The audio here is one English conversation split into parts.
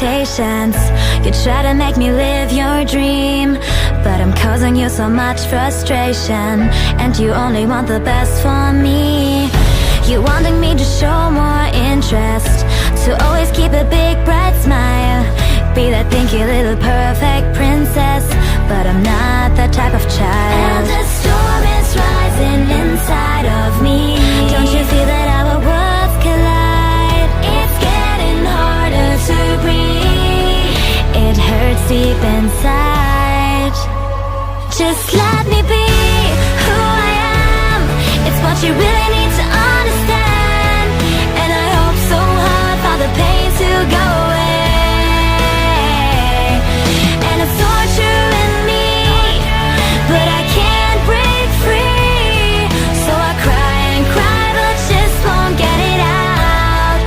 expectations. You try to make me live your dream, but I'm causing you so much frustration, and you only want the best for me. You wanting me to show more interest, to always keep a big bright smile, be that pinky little perfect princess, but I'm not that type of child. And the storm is rising inside of me. Don't you feel that our worlds collide? It's getting harder to breathe. It hurts deep inside. Just let me be who I am. It's what you really need to understand, and I hope so hard for the pain to go away. And it's torturing me, but I can't break free. So I cry and cry, but just won't get it out.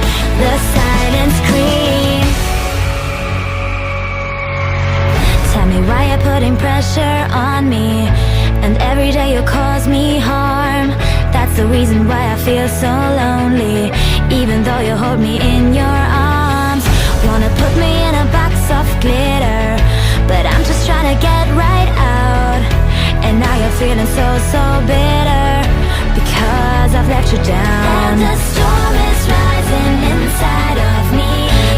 The silent scream. Tell me why you're putting pressure on me, and every day you cause me harm. That's the reason why I feel so lonely, even though you hold me in your arms. Wanna put me in a box of glitter, but I'm just trying to get right out. And now you're feeling so, so bitter, because I've let you down. And the storm is rising inside of me.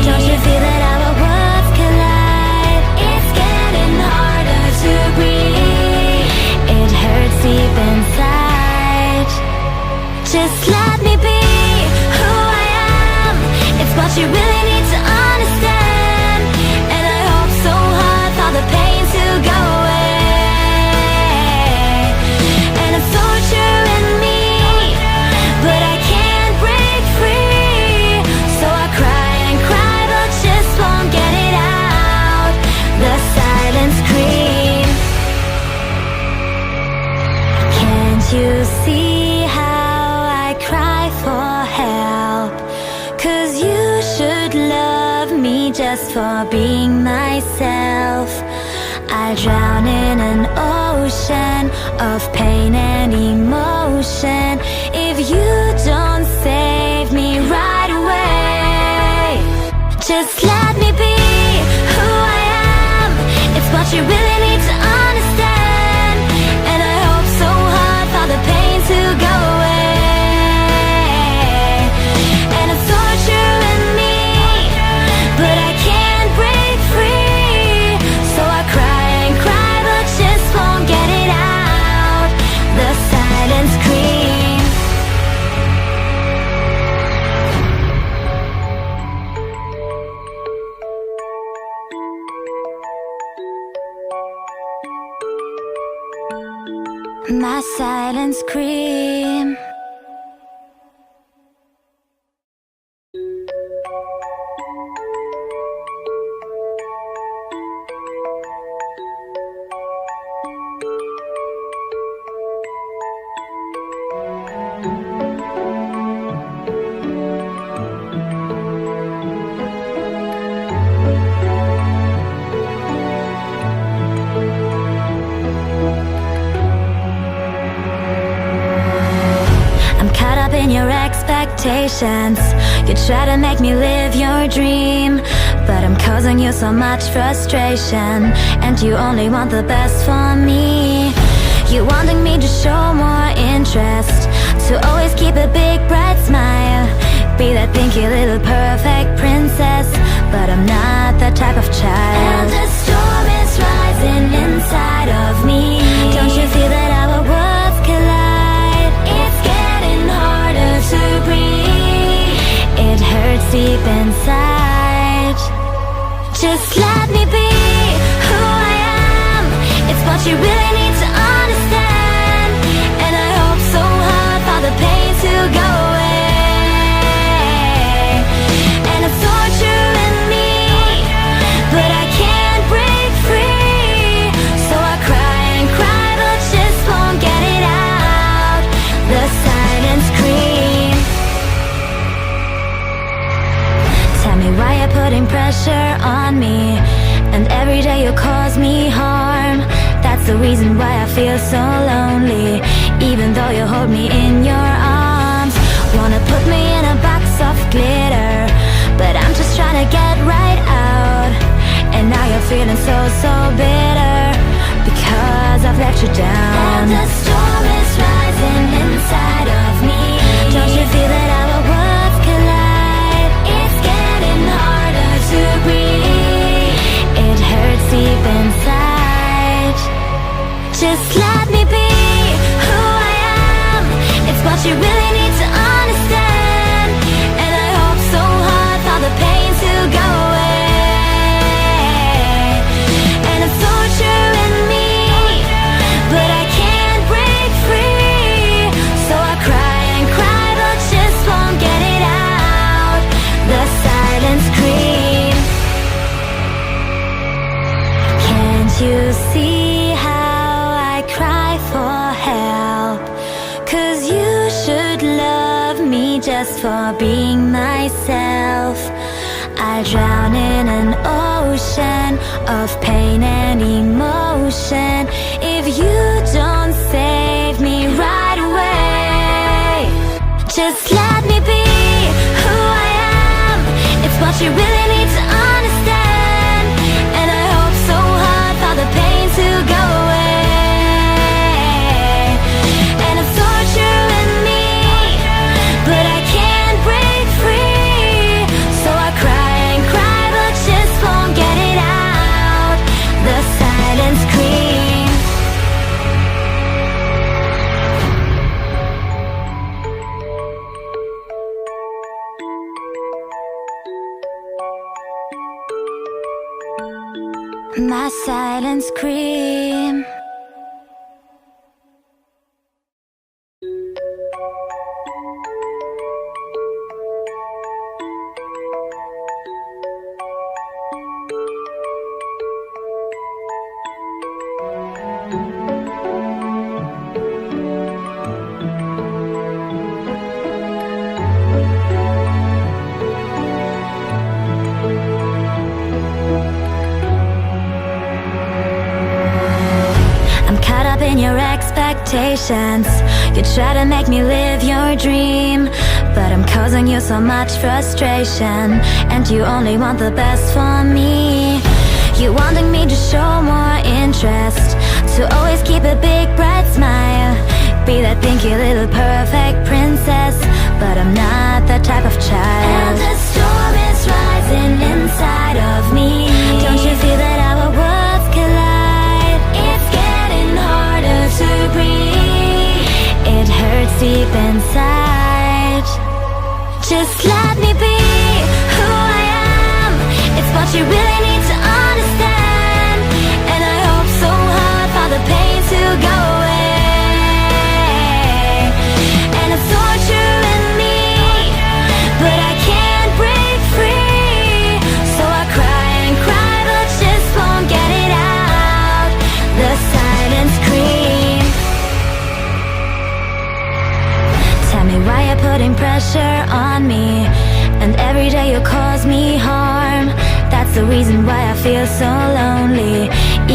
Don't you feel that our worlds collide? It's getting harder to breathe. It hurts deep inside. Just let me be who I am. It's what you really need to understand, and I hope so hard for the pain to go away. And it's torturing me, but I can't break free. So I cry and cry, but just won't get it out. The silent scream. Can't you see how I cry for help? 'Cause you should love me just for being myself. I drown in an ocean of pain and emotion if you don't save me right away. Just let me be who I am. It's what you really need to understand, and I hope so hard for the pain to go away. And it's torturing me, but I can't break free. So I cry and cry, but just won't get it out. The silent scream. My silent scream. In your expectations, you try to make me live your dream, but I'm causing you so much frustration, and you only want the best for me. You wanting me to show more interest, to always keep a big bright smile, be that pinky little perfect princess, but I'm not that type of child. And the storm is rising inside of me. Don't you feel that our worlds collide? It's getting harder to breathe. It hurts deep inside. Just let me be who I am. It's what you really need to understand, and I hope so hard for the pain to go away. And it's torturing me, but I can't break free. So I cry and cry, but just won't get it out. The silent scream. Tell me why you're putting pressure on me, and every day you cause me harm. That's the reason why I feel so lonely, even though you hold me in your arms. Wanna put me in a box of glitter, but I'm just trying to get right out. feeling so, so bitter because I've let you down. And the storm is rising inside of me. Don't you feel that our worlds collide? It's getting harder to breathe. It hurts deep inside. Just let me be who I am. It's what you really need to understand. And I hope so hard for the pain to go away. And it's torturing me, but I can't break free. So I cry and cry, but just won't get it out. The silent scream. Can't you see how I cry for help? 'Cause you should love me just for being myself. I drown in an ocean of pain and emotion if you don't save me right away. Just let me be who I am. It's what you really need to understand. And I hope so hard for the pain to go away. And it's torturing me, but I can't break free. So I cry and cry, but just won't get it out. The silent scream. My silent scream. I'm caught up in your expectations. You try to make me live your dream, but I'm causing you so much frustration. And you only want the best for me. You wanting me to show more interest, to always keep a big bright smile, be that pinky little perfect princess. But I'm not that type of child. And the storm is rising inside of me. Don't you feel that our worlds collide? It's getting harder to breathe. It hurts deep inside. Just let me be who I am. It's what you really need to understand. And I hope so hard for the pain to go away. And it's torturing me, but I can't break free. So I cry and cry, but just won't get it out. The silent scream. Tell me why you're putting pressure on me, and every day you cause me harm. That's the reason why I feel so lonely,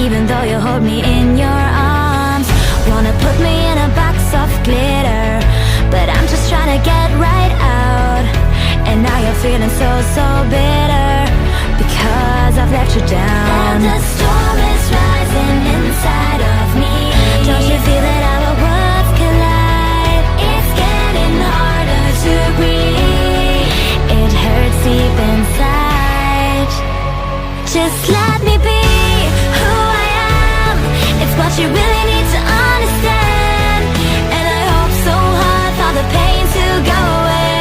even though you hold me in your arms. Wanna put me in a box of glitter, but I'm just trying to get right out. And now you're feeling so, so bitter because I've let you down. And the storm is rising inside of me. Don't you feel that our worlds collide? It's getting harder to breathe. It hurts deep inside. Just let me be who I am. It's what you really need to understand. And I hope so hard for the pain to go away.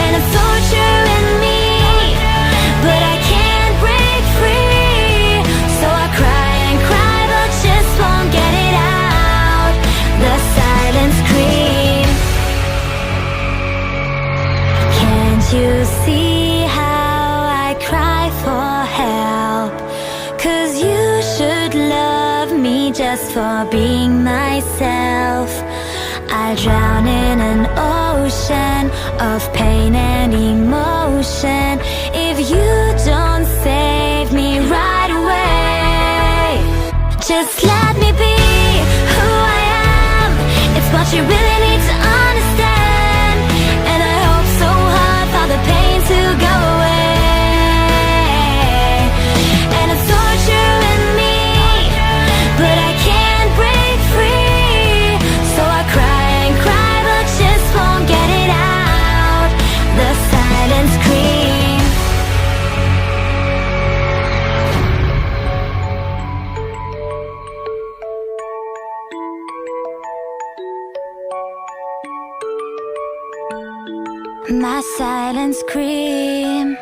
And it's torturing me, but I can't break free. So I cry and cry, but just won't get it out. The silent scream. Can't you see how I cry for help? 'Cause you should love me just for being myself. I drown in an ocean of pain and emotion if you don't save me right away. Just let me be who I am. It's what you really need to understand. And I hope so hard for the pain to go away. my silence scream.